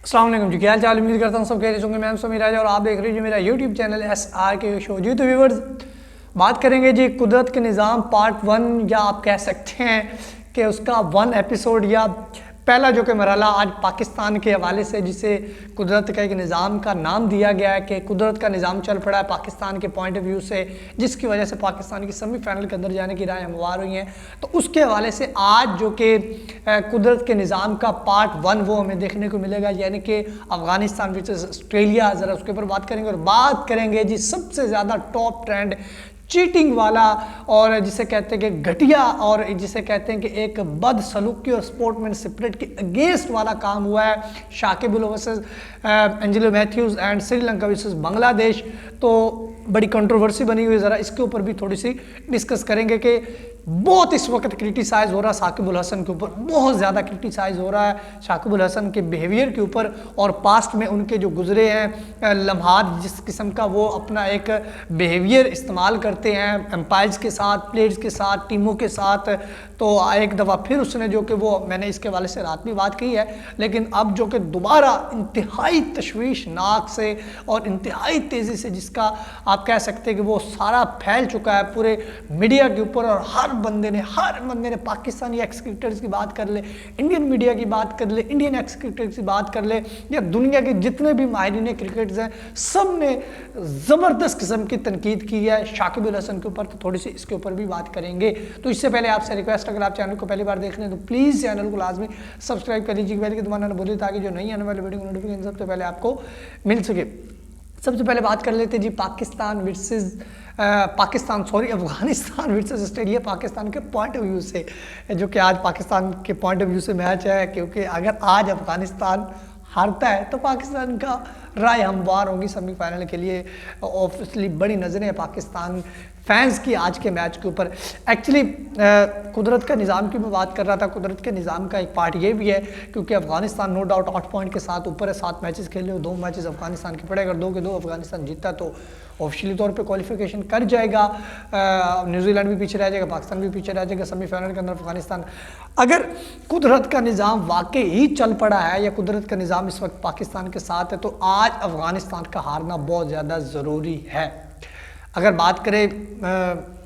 अस्सलाम वालेकुम जी, क्या हाल चाल। उम्मीद करता हूँ सब खैरियत होंगे। मैं समीर राजा और आप देख रहे हैं मेरा यूट्यूब चैनल SRK शो जी। तो व्यूवर्स, बात करेंगे जी कुदरत के निज़ाम पार्ट 1, या आप कह सकते हैं कि उसका 1 एपिसोड या पहला जो कि मरहला आज पाकिस्तान के हवाले से, जिसे कुदरत का एक निज़ाम का नाम दिया गया है कि कुदरत का निज़ाम चल पड़ा है पाकिस्तान के पॉइंट ऑफ व्यू से, जिसकी वजह से पाकिस्तान की सेमीफाइनल के अंदर जाने की राय हमवार हुई हैं। तो उसके हवाले से आज जो कि कुदरत के निज़ाम का पार्ट 1 वो हमें देखने को मिलेगा, यानी कि अफगानिस्तान वर्सेस ऑस्ट्रेलिया। ज़रा उसके ऊपर बात करेंगे और बात करेंगे जी सबसे ज़्यादा टॉप ट्रेंड चीटिंग वाला, और जिसे कहते हैं कि घटिया, और जिसे कहते हैं कि एक बदसलूकी और स्पोर्टमैन स्पिरिट के अगेंस्ट वाला काम हुआ है। Shakib Al versus Angelo Mathews and Sri Lanka versus Bangladesh. तो बड़ी कंट्रोवर्सी बनी हुई है, ज़रा इसके ऊपर भी थोड़ी सी डिस्कस करेंगे कि बहुत इस वक्त क्रिटिसाइज़ हो रहा है साकिब अल हसन के ऊपर, बहुत ज़्यादा क्रिटिसाइज़ हो रहा है साकिब अल हसन के बिहेवियर के ऊपर, और पास्ट में उनके जो गुजरे हैं लम्हात, जिस किस्म का वो अपना एक बिहेवियर इस्तेमाल करते हैं एम्पायर्स के साथ, प्लेयर्स के साथ, टीमों के साथ। तो एक दफ़ा फिर उसने जो कि वो, मैंने इसके वाले से रात भी बात की है, लेकिन अब जो कि दोबारा इंतहाई तशवीशनाक से और इंतहाई तेज़ी से, जिसका आप कह सकते हैं कि वो सारा फैल चुका है पूरे मीडिया के ऊपर, और हर बंदे ने पाकिस्तानी एक्स क्रिकेटर्स की बात कर ले, इंडियन मीडिया की बात कर ले, इंडियन एक्स क्रिकेटर्स की बात कर ले, या दुनिया के जितने भी माहिरीन क्रिकेट्स हैं, सब ने ज़बरदस्त किस्म की तनकीद की है शाकिब अल हसन के ऊपर। तो थोड़ी सी इसके ऊपर भी बात करेंगे। तो इससे पहले आपसे रिक्वेस्ट, अगर आप चैनल को पहली बार देख रहे हैं तो प्लीज़ चैनल को लाजमी सब्सक्राइब कर लीजिए, पहले की दबाना ना भूलिए, ताकि जो नई आने वाली वीडियो की नोटिफिकेशन सबसे पहले आपको मिल सके। सबसे पहले बात कर लेते हैं जी अफगानिस्तान वर्सेस ऑस्ट्रेलिया, पाकिस्तान के पॉइंट ऑफ व्यू से, जो कि आज पाकिस्तान के पॉइंट ऑफ व्यू से मैच है, क्योंकि अगर आज अफगानिस्तान हारता है तो पाकिस्तान का राय हमवार होगी सेमीफाइनल के लिए। ऑब्वियसली बड़ी नज़रें हैं पाकिस्तान फैंस की आज के मैच के ऊपर। एक्चुअली कुदरत का निज़ाम की मैं बात कर रहा था। कुदरत के निज़ाम का एक पार्ट ये भी है, क्योंकि अफगानिस्तान नो डाउट 8 पॉइंट के साथ ऊपर है, 7 मैचेस खेले और 2 मैचेस अफगानिस्तान के पड़े। अगर 2 के 2 अफगानिस्तान जीता तो ऑफिशियली तौर पे क्वालिफिकेशन कर जाएगा। न्यूजीलैंड भी पीछे रह जाएगा, पाकिस्तान भी पीछे रह जाएगा सेमीफाइनल के अंदर अफगानिस्तान। अगर कुदरत का निज़ाम वाकई ही चल पड़ा है, या कुदरत का निज़ाम इस वक्त पाकिस्तान के साथ है, तो आज अफगानिस्तान का हारना बहुत ज़्यादा ज़रूरी है। अगर बात करें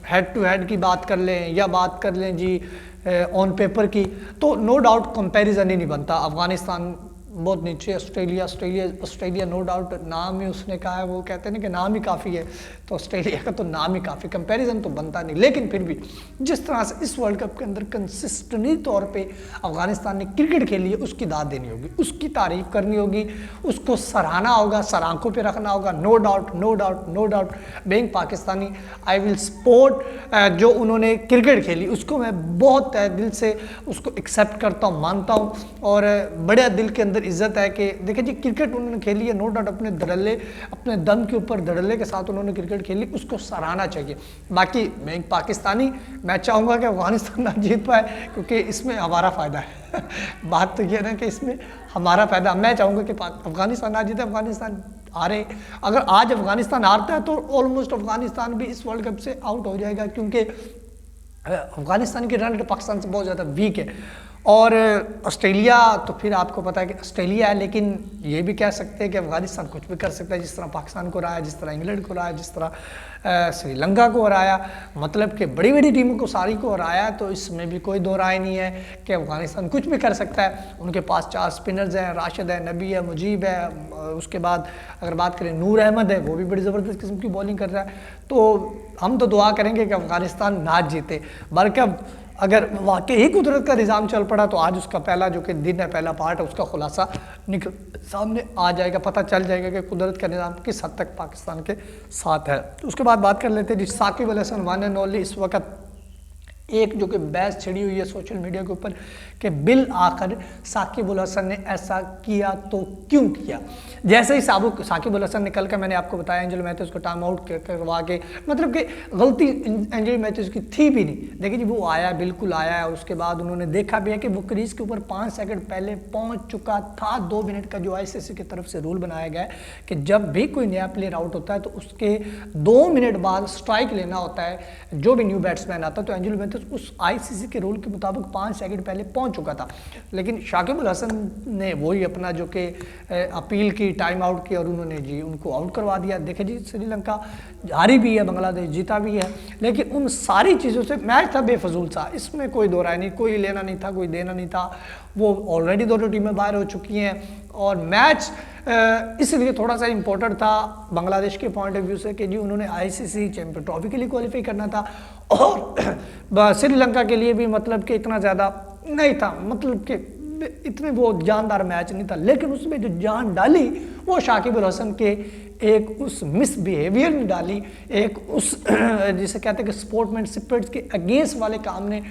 हेड टू हेड की बात कर लें, या बात कर लें जी ऑन पेपर की, तो नो डाउट कंपैरिजन ही नहीं बनता। अफगानिस्तान बहुत नीचे, ऑस्ट्रेलिया नो डाउट, नाम ही उसने कहा है, वो कहते हैं ना कि नाम ही काफ़ी है, तो ऑस्ट्रेलिया का तो नाम ही काफ़ी, कंपैरिजन तो बनता नहीं। लेकिन फिर भी जिस तरह से इस वर्ल्ड कप के अंदर कंसिस्टेंटली तौर पे अफगानिस्तान ने क्रिकेट खेली है, उसकी दाद देनी होगी, उसकी तारीफ करनी होगी, उसको सराहना होगा, सरांखों पे रखना होगा। No doubt being Pakistani I will support जो उन्होंने क्रिकेट खेली, उसको मैं बहुत तहे दिल से उसको एक्सेप्ट करता हूँ, मानता हूँ, और बड़े दिल के अंदर इज्जत है कि देखिए जी क्रिकेट उन्होंने खेली है, नो डाउट अपने धड़ल्ले, अपने दम के ऊपर धड़ल्ले के साथ उन्होंने क्रिकेट खेली, उसको सराहना चाहिए। बाकी मैं एक पाकिस्तानी, मैं चाहूँगा कि अफगानिस्तान ना जीत पाए, क्योंकि इसमें हमारा फ़ायदा है बात तो ये ना कि इसमें हमारा फ़ायदा, मैं चाहूँगा कि अफगानिस्तान ना जीते, अफगानिस्तान हारे। अगर आज अफगानिस्तान हारता है तो ऑलमोस्ट अफगानिस्तान भी इस वर्ल्ड कप से आउट हो जाएगा, क्योंकि अफगानिस्तान की रन रेट पाकिस्तान से बहुत ज़्यादा वीक है। और ऑस्ट्रेलिया तो फिर आपको पता है कि ऑस्ट्रेलिया है, लेकिन ये भी कह सकते हैं कि अफगानिस्तान कुछ भी कर सकता है, जिस तरह पाकिस्तान को हराया, जिस तरह इंग्लैंड को हराया, जिस तरह श्रीलंका को हराया, मतलब कि बड़ी बड़ी टीमों को सारी को हराया। तो इसमें भी कोई दो राय नहीं है कि अफगानिस्तान कुछ भी कर सकता है। उनके पास 4 स्पिनर्स हैं, राशिद है, नबी है, मुजीब है, उसके बाद अगर बात करें नूर अहमद है, वो भी बड़ी ज़बरदस्त किस्म की बॉलिंग कर रहा है। तो हम तो दुआ करेंगे कि अफगानिस्तान ना जीते, बल्कि अगर वाकई ही कुदरत का निज़ाम चल पड़ा तो आज उसका पहला जो कि दिन है, पहला पार्ट है, उसका खुलासा निकल सामने आ जाएगा, पता चल जाएगा कि कुदरत का निज़ाम किस हद तक पाकिस्तान के साथ है। तो उसके बाद बात कर लेते हैं जी Shakib Al Hasan, one and only. इस वक्त एक जो कि बहस छिड़ी हुई है सोशल मीडिया के ऊपर कि बिल आखिर साकिब अल हसन ने ऐसा किया तो क्यों किया। जैसे ही साकिब अल हसन निकल कर, मैंने आपको बताया एंजेलो मैथ्यूज़ को टाइम आउट करवा के, मतलब कि गलती एंजेलो मैथ्यूज़ की थी भी नहीं। देखिए जी वो आया, बिल्कुल आया है, उसके बाद उन्होंने देखा भी है कि वो क्रीज के ऊपर 5 सेकंड पहले पहुंच चुका था। 2 मिनट का जो ICC की तरफ से रूल बनाया गया है कि जब भी कोई नया प्लेयर आउट होता है तो उसके 2 मिनट बाद स्ट्राइक लेना होता है जो भी न्यू बैट्समैन आता है। तो एंजेलो मैथ्यूज़ उस आईसीसी के रूल के मुताबिक 5 सेकंड पहले पहुंच चुका था, लेकिन शाकिब अल हसन ने वही अपना जो कि अपील की, टाइम आउट की और उन्होंने जी उनको आउट करवा दिया। देखे जी श्रीलंका हारी भी है, बांग्लादेश जीता भी है, लेकिन उन सारी चीज़ों से मैच था बेफजूल सा, इसमें कोई दो राय नहीं, कोई लेना नहीं था, कोई देना नहीं था। वो ऑलरेडी दोनों टीमें बाहर हो चुकी हैं और मैच इसलिए थोड़ा सा इम्पोर्टेंट था बांग्लादेश के पॉइंट ऑफ व्यू से कि जी उन्होंने आईसीसी चैंपियन ट्रॉफी के लिए क्वालिफाई करना था, और श्रीलंका के लिए भी मतलब कि इतना ज़्यादा नहीं था, मतलब कि इतने वो जानदार मैच नहीं था। लेकिन उसमें जो जान डाली वो शाकिब अल हसन के एक उस मिसबिहेवियर ने डाली, एक उस जिसे कहते हैं कि स्पोर्ट्समैनशिप के अगेंस्ट वाले काम ने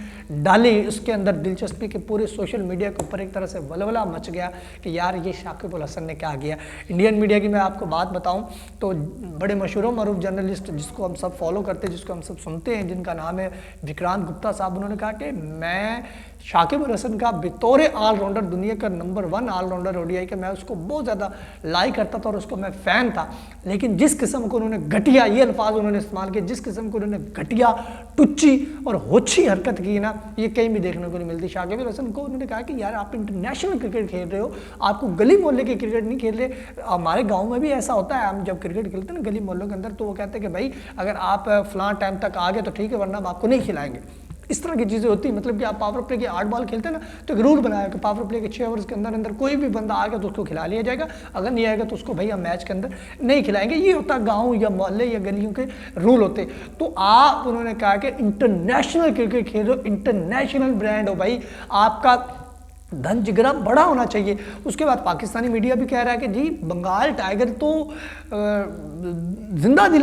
डाली। उसके अंदर दिलचस्पी के पूरे सोशल मीडिया के ऊपर एक तरह से वलवला मच गया कि यार ये शाकिब अल हसन ने क्या किया। इंडियन मीडिया की मैं आपको बात बताऊं तो बड़े मशहूर मरूफ जर्नलिस्ट जिसको हम सब फॉलो करते हैं, जिसको हम सब सुनते हैं, जिनका नाम है विक्रांत गुप्ता साहब, उन्होंने कहा कि मैं शाकिब अल हसन का बतौर ऑलराउंडर, दुनिया का नंबर 1 ऑलराउंडर ओडीआई का, मैं उसको बहुत ज़्यादा लाइक करता था और उसको मैं फ़ैन था। लेकिन जिस किस्म को उन्होंने घटिया, ये अल्फाज उन्होंने इस्तेमाल किए, जिस किस्म को उन्होंने घटिया, टुच्ची और होच्छी हरकत की ना, ये कहीं भी देखने को नहीं मिलती। शाकिब अल हसन को उन्होंने कहा कि यार आप इंटरनेशनल क्रिकेट खेल रहे हो, आपको गली मोहल्ले के क्रिकेट नहीं खेल रहे। हमारे गाँव में भी ऐसा होता है, हम जब क्रिकेट खेलते हैं ना गली मोहल्लों के अंदर, तो वो कहते हैं कि भाई अगर आप फलां टाइम तक आ गए तो ठीक है, वरना हम आपको नहीं खिलाएंगे। इस तरह की चीज़ें होती हैं। मतलब कि आप पावर प्ले के 8 बॉल खेलते हैं ना, तो एक रूल बनाया कि पावर प्ले के 6 ओवर्स के अंदर अंदर कोई भी बंदा आ गया तो उसको खिला लिया जाएगा, अगर नहीं आएगा तो उसको भाई हम मैच के अंदर नहीं खिलाएंगे। ये होता गांव या मोहल्ले या गलियों के रूल होते। तो आप, उन्होंने कहा कि इंटरनेशनल क्रिकेट खेल रहे हो, इंटरनेशनल ब्रांड हो भाई, आपका धन जिगरा बड़ा होना चाहिए। उसके बाद पाकिस्तानी मीडिया भी कह रहा है कि जी बंगाल टाइगर तो जिंदा दिल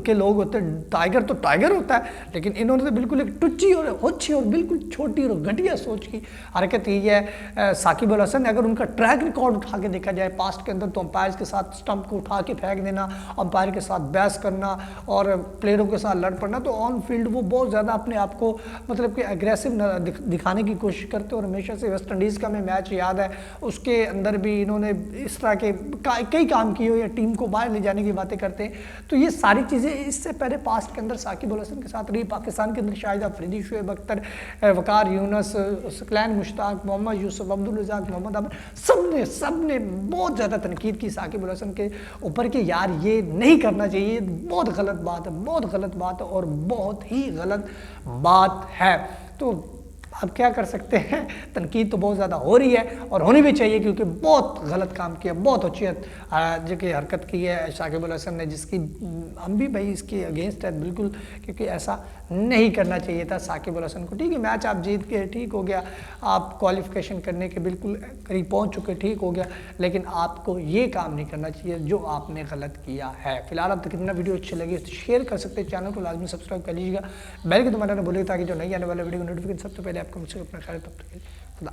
के लोग होते हैं, टाइगर तो टाइगर होता है, लेकिन इन्होंने तो बिल्कुल एक टुच्ची और होच्छी और बिल्कुल छोटी और घटिया सोच की हरकत ही है। साकिब अल हसन, अगर उनका ट्रैक रिकॉर्ड उठा के देखा जाए पास्ट के अंदर, तो अंपायर के साथ स्टंप को उठा के फेंक देना, अंपायर के साथ बहस करना और प्लेयरों के साथ लड़ पड़ना, तो ऑन फील्ड वो बहुत ज़्यादा अपने आप को मतलब कि एग्रेसिव दिखाने की कोशिश करते और हमेशा से वेस्ट इंडीज़ का हमें मैच याद है, उसके अंदर भी इन्होंने इस तरह के कई काम किए हो या टीम को बाहर ले जाने की बातें करते हैं। तो ये सारी चीज़ें इससे पहले पास्ट के अंदर साकिब अल हसन के साथ रही। पाकिस्तान के अंदर शाहिद अफरीदी, शुएब अख्तर, वकार यूनुस, सकलैन मुश्ताक, मोहम्मद यूसुफ, अब्दुल रज़ाक, मोहम्मद आमिर, सब ने बहुत ज़्यादा तनकीद की साकिब अल हसन के ऊपर कि यार ये नहीं करना चाहिए, बहुत गलत बात है, बहुत गलत बात है और बहुत ही गलत बात है। तो अब क्या कर सकते हैं, तनकीद तो बहुत ज़्यादा हो रही है और होनी भी चाहिए, क्योंकि बहुत गलत काम किया, बहुत अच्छी जो कि हरकत की है शाकिब अल हसन ने, जिसकी हम भी भाई इसके अगेंस्ट है बिल्कुल, क्योंकि ऐसा नहीं करना चाहिए था साकिब अल हसन को। ठीक है, मैच आप जीत गए, ठीक हो गया, आप क्वालिफिकेशन करने के बिल्कुल करीब पहुंच चुके, ठीक हो गया, लेकिन आपको ये काम नहीं करना चाहिए जो आपने गलत किया है। फिलहाल अब तक कितना वीडियो अच्छी लगी तो शेयर कर सकते हैं, चैनल को लाजमी सब्सक्राइब कर लीजिएगा, बेल के दबाना ना भूलिए ताकि जो नई आने वाले वीडियो की नोटिफिकेशन सबसे पहले आपको मुझसे अपना ख्याल। तब तक खुदा।